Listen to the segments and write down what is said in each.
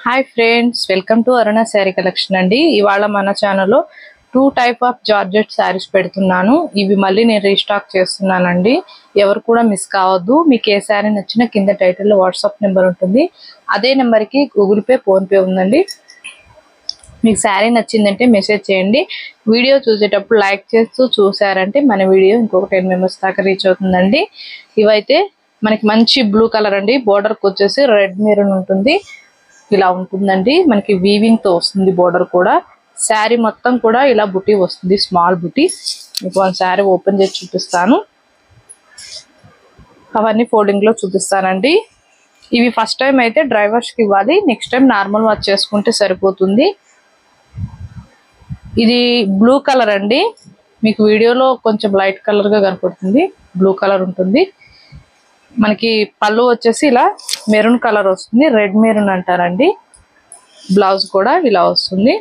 Hi friends, welcome to Aruna sari collection అండి. ఇవాళ మన ఛానల్లో 2 టైప్ ఆఫ్ జార్జెట్ శారీస్ పెడుతున్నాను. ఇవి మళ్ళీ నేను రీస్టాక్ చేస్తున్నానండి. ఎవరు కూడా మిస్ కావద్దు. మీకు ఏ శారీ నచ్చినా కింద టైటిల్లో వాట్సాప్ నెంబర్ ఉంటుంది. అదే నెంబర్కి గూగుల్ పే, ఫోన్పే ఉందండి. మీకు శారీ నచ్చిందంటే మెసేజ్ చేయండి. వీడియో చూసేటప్పుడు లైక్ చేస్తూ చూసారంటే మన వీడియో ఇంకొక 10 మెంబర్స్ దాకా రీచ్ అవుతుందండి. ఇవైతే మనకి మంచి బ్లూ కలర్ అండి. బోర్డర్కి వచ్చేసి రెడ్ మెరూన్ ఉంటుంది. ఇలా ఉంటుందండి. మనకి వీవింగ్ తో వస్తుంది. బోర్డర్ కూడా శారీ మొత్తం కూడా ఇలా బుటీ వస్తుంది, స్మాల్ బుటీ. మీకు వన్ శారీ ఓపెన్ చేసి చూపిస్తాను. అవన్నీ ఫోల్డింగ్ లో చూపిస్తానండి. ఇవి ఫస్ట్ టైం అయితే డ్రైవర్స్ కి ఇవ్వాలి. నెక్స్ట్ టైం నార్మల్ వాచ్ చేసుకుంటే సరిపోతుంది. ఇది బ్లూ కలర్ అండి. మీకు వీడియోలో కొంచెం లైట్ కలర్ గా కనపడుతుంది. బ్లూ కలర్ ఉంటుంది. మనకి పళ్ళు వచ్చేసి ఇలా మెరూన్ కలర్ వస్తుంది. రెడ్ మెరూన్ అంటారండి. బ్లౌజ్ కూడా ఇలా వస్తుంది.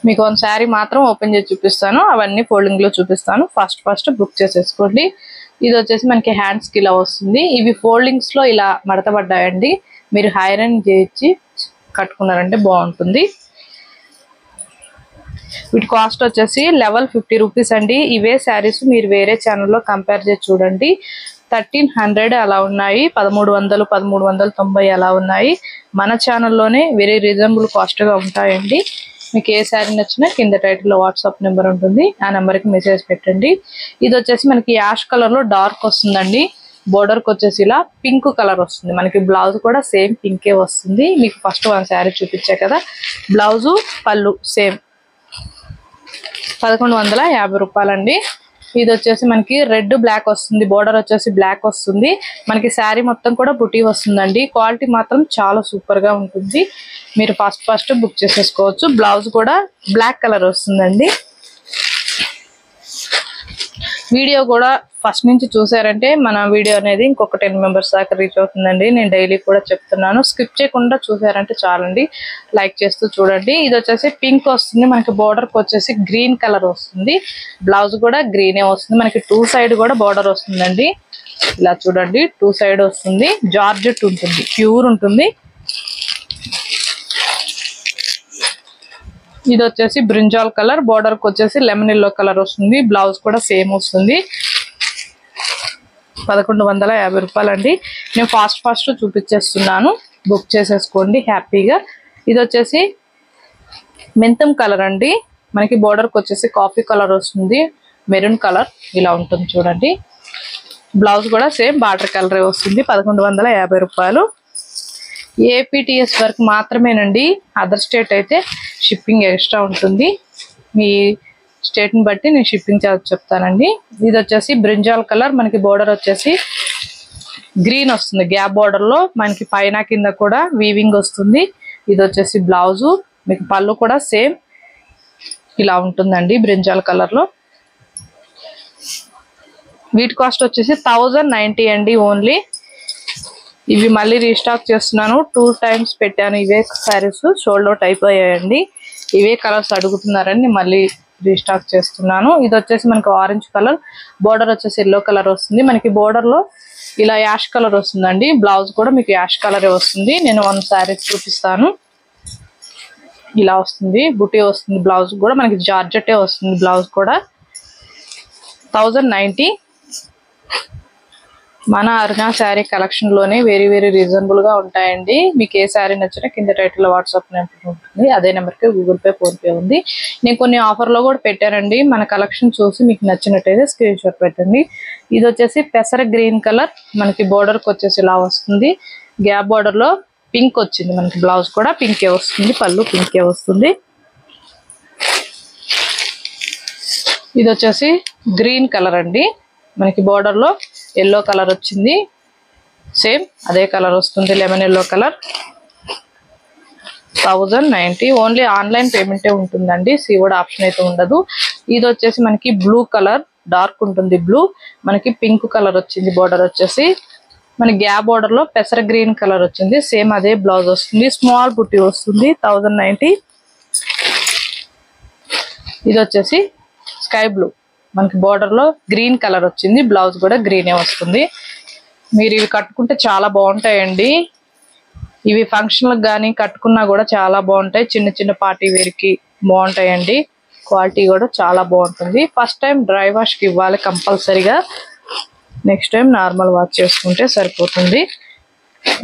మీకు వన్ శారీ మాత్రం ఓపెన్ చేసి చూపిస్తాను. అవన్నీ ఫోల్డింగ్ లో చూపిస్తాను. ఫస్ట్ బుక్ చేసేసుకోండి. ఇది వచ్చేసి మనకి హ్యాండ్స్ కి ఇలా వస్తుంది. ఇవి ఫోల్డింగ్స్ లో ఇలా మడతపడ్డాయండి. మీరు ఐరన్ చేయించి కట్టుకున్నారంటే బాగుంటుంది. వీటి కాస్ట్ వచ్చేసి లెవెల్ 50 రూపీస్ అండి. ఇవే శారీస్ మీరు వేరే ఛానల్లో కంపేర్ చేసి చూడండి. 1300 అలా ఉన్నాయి, 1300, 1390 అలా ఉన్నాయి. మన ఛానల్లోనే వెరీ రీజనబుల్ కాస్ట్ గా ఉంటాయండి. మీకు ఏ శారీ నచ్చినా కింద టైటిల్లో వాట్సాప్ నెంబర్ ఉంటుంది. ఆ నెంబర్కి మెసేజ్ పెట్టండి. ఇది వచ్చేసి మనకి యాష్ కలర్ లో డార్క్ వస్తుందండి. బోర్డర్కి వచ్చేసి ఇలా పింక్ కలర్ వస్తుంది. మనకి బ్లౌజ్ కూడా సేమ్ పింకే వస్తుంది. మీకు ఫస్ట్ వన్ శారీ చూపించా కదా, బ్లౌజు పళ్ళు సేమ్ 1150 రూపాయలండి. ఇది వచ్చేసి మనకి రెడ్ బ్లాక్ వస్తుంది. బోర్డర్ వచ్చేసి బ్లాక్ వస్తుంది. మనకి శారీ మొత్తం కూడా బుటీ వస్తుందండి. క్వాలిటీ మాత్రం చాలా సూపర్ గా ఉంటుంది. మీరు ఫస్ట్ బుక్ చేసేసుకోవచ్చు. బ్లౌజ్ కూడా బ్లాక్ కలర్ వస్తుందండి. వీడియో కూడా ఫస్ట్ నుంచి చూసారంటే మన వీడియో అనేది ఇంకొక 10 మెంబర్స్ దాకా రీచ్ అవుతుందండి. నేను డైలీ కూడా చెప్తున్నాను. స్కిప్ చేయకుండా చూసారంటే చాలండి. లైక్ చేస్తూ చూడండి. ఇది వచ్చేసి పింక్ వస్తుంది. మనకి బోర్డర్కి వచ్చేసి గ్రీన్ కలర్ వస్తుంది. బ్లౌజ్ కూడా గ్రీనే వస్తుంది. మనకి 2 సైడ్ కూడా బోర్డర్ వస్తుందండి. ఇలా చూడండి, 2 సైడ్ వస్తుంది. జార్జెట్ ఉంటుంది, ప్యూర్ ఉంటుంది. ఇది వచ్చేసి బ్రింజాల్ కలర్. బోర్డర్కి వచ్చేసి లెమన్ ఎల్లో కలర్ వస్తుంది. బ్లౌజ్ కూడా సేమ్ వస్తుంది. 1150 రూపాయలండి. నేను ఫాస్ట్ చూపించేస్తున్నాను. బుక్ చేసేసుకోండి హ్యాపీగా. ఇది వచ్చేసి మెంతం కలర్ అండి. మనకి బోర్డర్కి వచ్చేసి కాఫీ కలర్ వస్తుంది. మెరూన్ కలర్ ఇలా ఉంటుంది చూడండి. బ్లౌజ్ కూడా సేమ్ బార్డర్ కలరే వస్తుంది. 1150 రూపాయలు. ఏపీటీఎస్ వరకు మాత్రమేనండి. అదర్ స్టేట్ అయితే షిప్పింగ్ ఎక్స్ట్రా ఉంటుంది. మీ స్టేట్ని బట్టి నేను షిప్పింగ్ ఛార్జ్ చెప్తానండి. ఇది వచ్చేసి బ్రింజాల్ కలర్. మనకి బోర్డర్ వచ్చేసి గ్రీన్ వస్తుంది. గ్యాప్ బోర్డర్ లో మనకి పైన కింద కూడా వీవింగ్ వస్తుంది. ఇది వచ్చేసి బ్లౌజు. మీకు పళ్ళు కూడా సేమ్ ఇలా ఉంటుందండి బ్రింజాల్ కలర్ లో. వీటి కాస్ట్ వచ్చేసి 1090 అండి ఓన్లీ. ఇవి మళ్ళీ రీస్టాక్ చేస్తున్నాను. 2 టైమ్స్ పెట్టాను. ఇవే శారీస్ సోల్డ్ అవుట్ అయిపోయాయండి. ఇవే కలర్స్ అడుగుతున్నారని మళ్ళీ రీస్టాక్ చేస్తున్నాను. ఇది వచ్చేసి మనకి ఆరెంజ్ కలర్. బోర్డర్ వచ్చేసి ఎల్లో కలర్ వస్తుంది. మనకి బోర్డర్ లో ఇలా యాష్ కలర్ వస్తుందండి. బ్లౌజ్ కూడా మీకు యాష్ కలరే వస్తుంది. నేను 1 శారీ చూపిస్తాను. ఇలా వస్తుంది, బుటీ వస్తుంది. బ్లౌజ్ కూడా మనకి జార్జెటే వస్తుంది. బ్లౌజ్ కూడా 1090. మన అరుణ శారీ కలెక్షన్ లోనే వెరీ రీజనబుల్ గా ఉంటాయండి. మీకు ఏ శారీ నచ్చినా కింద టైటిల్ వాట్సాప్ నెంబర్ ఉంటుంది. అదే నెంబర్కి గూగుల్ పే, ఫోన్పే ఉంది. నేను కొన్ని ఆఫర్ లో కూడా పెట్టానండి. మన కలెక్షన్ చూసి మీకు నచ్చినట్టయితే స్క్రీన్ షాట్ పెట్టండి. ఇది వచ్చేసి పెసర గ్రీన్ కలర్. మనకి బోర్డర్కి వచ్చేసి ఇలా వస్తుంది. గ్యాప్ బోర్డర్ లో పింక్ వచ్చింది. మనకి బ్లౌజ్ కూడా పింకే వస్తుంది. పళ్ళు పింకే వస్తుంది. ఇది వచ్చేసి గ్రీన్ కలర్ అండి. మనకి బోర్డర్ లో ఎల్లో కలర్ వచ్చింది. సేమ్ అదే కలర్ వస్తుంది, lemon yellow colour. 1090 only. Online పేమెంటే ఉంటుందండి. సీఓడి ఆప్షన్ అయితే ఉండదు. ఇది వచ్చేసి మనకి బ్లూ కలర్, డార్క్ ఉంటుంది బ్లూ. మనకి పింక్ కలర్ వచ్చింది. బోర్డర్ వచ్చేసి మనకి గ్యాప్ బోర్డర్ లో పెసర గ్రీన్ కలర్ వచ్చింది. సేమ్ అదే బ్లౌజ్ వస్తుంది. స్మాల్ బుట్టి వస్తుంది. 1090. ఇది వచ్చేసి స్కై బ్లూ. మనకి బోర్డర్ లో గ్రీన్ కలర్ వచ్చింది. బ్లౌజ్ కూడా గ్రీనే వస్తుంది. మీరు ఇవి కట్టుకుంటే చాలా బాగుంటాయండి. ఇవి ఫంక్షన్లకు కానీ కట్టుకున్నా కూడా చాలా బాగుంటాయి. చిన్న చిన్న పార్టీ వేర్కి బాగుంటాయండి. క్వాలిటీ కూడా చాలా బాగుంటుంది. ఫస్ట్ టైం డ్రై వాష్కి ఇవ్వాలి కంపల్సరీగా. నెక్స్ట్ టైం నార్మల్ వాష్ చేసుకుంటే సరిపోతుంది.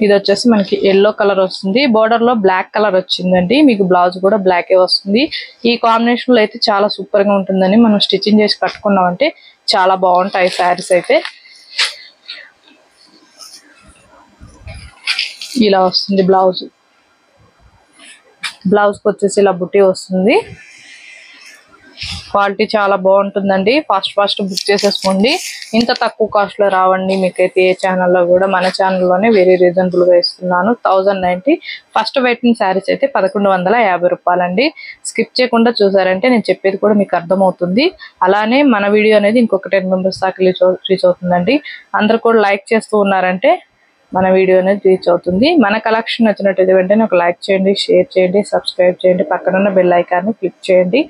ఇది వచ్చేసి మనకి ఎల్లో కలర్ వస్తుంది. బోర్డర్ లో బ్లాక్ కలర్ వచ్చిందండి. మీకు బ్లౌజ్ కూడా బ్లాకే వస్తుంది. ఈ కాంబినేషన్ లో అయితే చాలా సూపర్ గా ఉంటుందని మనం స్టిచ్చింగ్ చేసి కట్టుకున్నామంటే చాలా బాగుంటాయి శారీస్ అయితే. ఇలా వస్తుంది బ్లౌజ్. బ్లౌజ్కి వచ్చేసి ఇలా బుట్టి వస్తుంది. క్వాలిటీ చాలా బాగుంటుందండి. ఫాస్ట్ బుక్ చేసేసుకోండి. ఇంత తక్కువ కాస్ట్ లో రావండి మీకైతే ఏ ఛానల్లో కూడా. మన ఛానల్లోనే వెరీ రీజనబుల్ గా ఇస్తున్నాను. 1090 ఫస్ట్ వెయిటింగ్ శారీస్ అయితే 1150 రూపాయలండి. స్కిప్ చేయకుండా చూసారంటే నేను చెప్పేది కూడా మీకు అర్థమవుతుంది. అలానే మన వీడియో అనేది ఇంకొక 10 మెంబర్స్ దాకా రీచ్ అవుతుందండి. అందరు కూడా లైక్ చేస్తూ ఉన్నారంటే మన వీడియో అనేది రీచ్ అవుతుంది. మన కలెక్షన్ నచ్చినట్టయితే వెంటనే ఒక లైక్ చేయండి, షేర్ చేయండి, సబ్స్క్రైబ్ చేయండి, పక్కనున్న బెల్ ఐకాన్ని క్లిక్ చేయండి.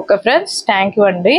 ఓకే ఫ్రెండ్స్, థ్యాంక్ యూ అండి.